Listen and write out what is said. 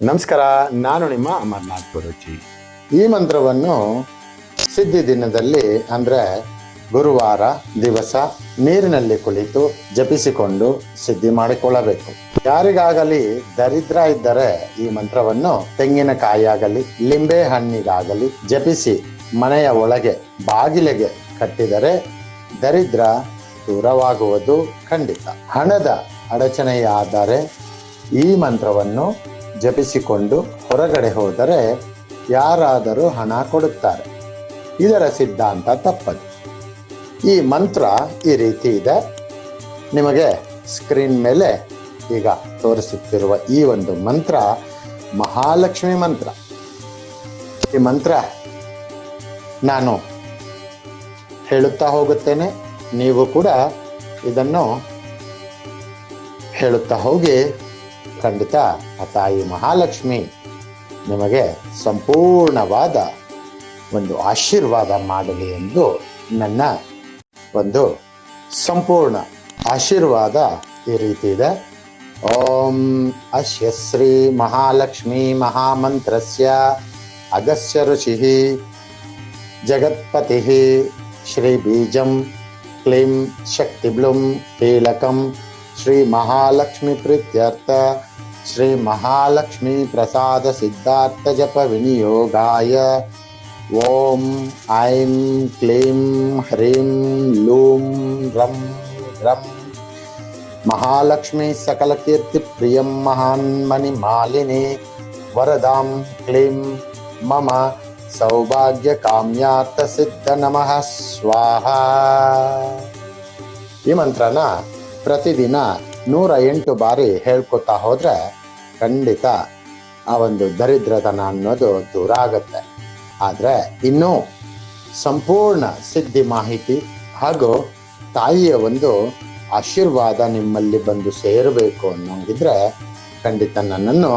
ನಮಸ್ಕಾರ, ನಾನು ನಿಮ್ಮ ಅಮರನಾಥ್ ಗುರೂಜಿ. ಈ ಮಂತ್ರವನ್ನು ಸಿದ್ಧಿ ದಿನದಲ್ಲಿ ಅಂದರೆ ಗುರುವಾರ ದಿವಸ ನೀರಿನಲ್ಲಿ ಕುಳಿತು ಜಪಿಸಿಕೊಂಡು ಸಿದ್ಧಿ ಮಾಡಿಕೊಳ್ಳಬೇಕು. ಯಾರಿಗಾಗಲಿ ದರಿದ್ರ ಇದ್ದರೆ ಈ ಮಂತ್ರವನ್ನು ತೆಂಗಿನಕಾಯಿಯಾಗಲಿ ಲಿಂಬೆ ಹಣ್ಣಿಗಾಗಲಿ ಜಪಿಸಿ ಮನೆಯ ಒಳಗೆ ಬಾಗಿಲಿಗೆ ಕಟ್ಟಿದರೆ ದರಿದ್ರ ದೂರವಾಗುವುದು ಖಂಡಿತ. ಹಣದ ಅಡಚಣೆಯಾದರೆ ಈ ಮಂತ್ರವನ್ನು ಜಪಿಸಿಕೊಂಡು ಹೊರಗಡೆ ಹೋದರೆ ಯಾರಾದರೂ ಹಣ ಕೊಡುತ್ತಾರೆ. ಇದರ ಸಿದ್ಧಾಂತ ತಪ್ಪದು. ಈ ಮಂತ್ರ ಈ ರೀತಿ ಇದೆ. ನಿಮಗೆ ಸ್ಕ್ರೀನ್ ಮೇಲೆ ಈಗ ತೋರಿಸುತ್ತಿರುವ ಈ ಒಂದು ಮಂತ್ರ ಮಹಾಲಕ್ಷ್ಮಿ ಮಂತ್ರ. ಈ ಮಂತ್ರ ನಾನು ಹೇಳುತ್ತಾ ಹೋಗುತ್ತೇನೆ, ನೀವು ಕೂಡ ಇದನ್ನು ಹೇಳುತ್ತಾ ಹೋಗಿ. ಖಂಡಿತ ಆ ತಾಯಿ ಮಹಾಲಕ್ಷ್ಮಿ ನಿಮಗೆ ಸಂಪೂರ್ಣವಾದ ಒಂದು ಆಶೀರ್ವಾದ ಮಾಡಲಿ ಎಂದು ನನ್ನ ಒಂದು ಸಂಪೂರ್ಣ ಆಶೀರ್ವಾದ ಈ ರೀತಿ ಇದೆ. ಓಂ ಅಸ್ಯ ಶ್ರೀ ಮಹಾಲಕ್ಷ್ಮಿ ಮಹಾಮಂತ್ರಸ್ಯ ಅಗಸ್ಯ ಋಷಿಃ ಜಗತ್ಪತಿಃ ಶ್ರೀ ಬೀಜಂ ಕ್ಲೀಂ ಶಕ್ತಿಬ್ಲುಂ ಕೀಲಕಂ ಶ್ರೀ ಮಹಾಲಕ್ಷ್ಮಿ ಪ್ರೀತ್ಯರ್ಥ ಶ್ರೀ ಮಹಾಲಕ್ಷ್ಮಿ ಪ್ರಸಾದ ಸಿದ್ಧಾರ್ಥ ಜಪ ವಿನಿಯೋಗಾಯ ಓಂ ಐಂ ಕ್ಲೀಂ ಹ್ರೀಂ ಲೂಂ ರಂ ರಂ ಮಹಾಲಕ್ಷ್ಮಿ ಸಕಲ ಕೀರ್ತಿ ಪ್ರಿಯಂ ಮಹಾನ್ಮನಿ ಮಾಲಿನಿ ವರದಾಂ ಕ್ಲೀಂ ಮಮ ಸೌಭಾಗ್ಯ ಕಾಮ್ಯಾರ್ಥ ಸಿದ್ಧ ನಮಃ ಸ್ವಾಹಾ. ಈ ಮಂತ್ರನ ಪ್ರತಿದಿನ 108 ಬಾರಿ ಹೇಳ್ಕೊತಾ ಹೋದರೆ ಖಂಡಿತ ಆ ಒಂದು ದರಿದ್ರತನ ಅನ್ನೋದು ದೂರ ಆಗುತ್ತೆ. ಆದರೆ ಇನ್ನೂ ಸಂಪೂರ್ಣ ಸಿದ್ಧಿ ಮಾಹಿತಿ ಹಾಗೂ ತಾಯಿಯ ಒಂದು ಆಶೀರ್ವಾದ ನಿಮ್ಮಲ್ಲಿ ಬಂದು ಸೇರಬೇಕು ಅನ್ನೋಂಗಿದ್ರೆ ಖಂಡಿತ ನನ್ನನ್ನು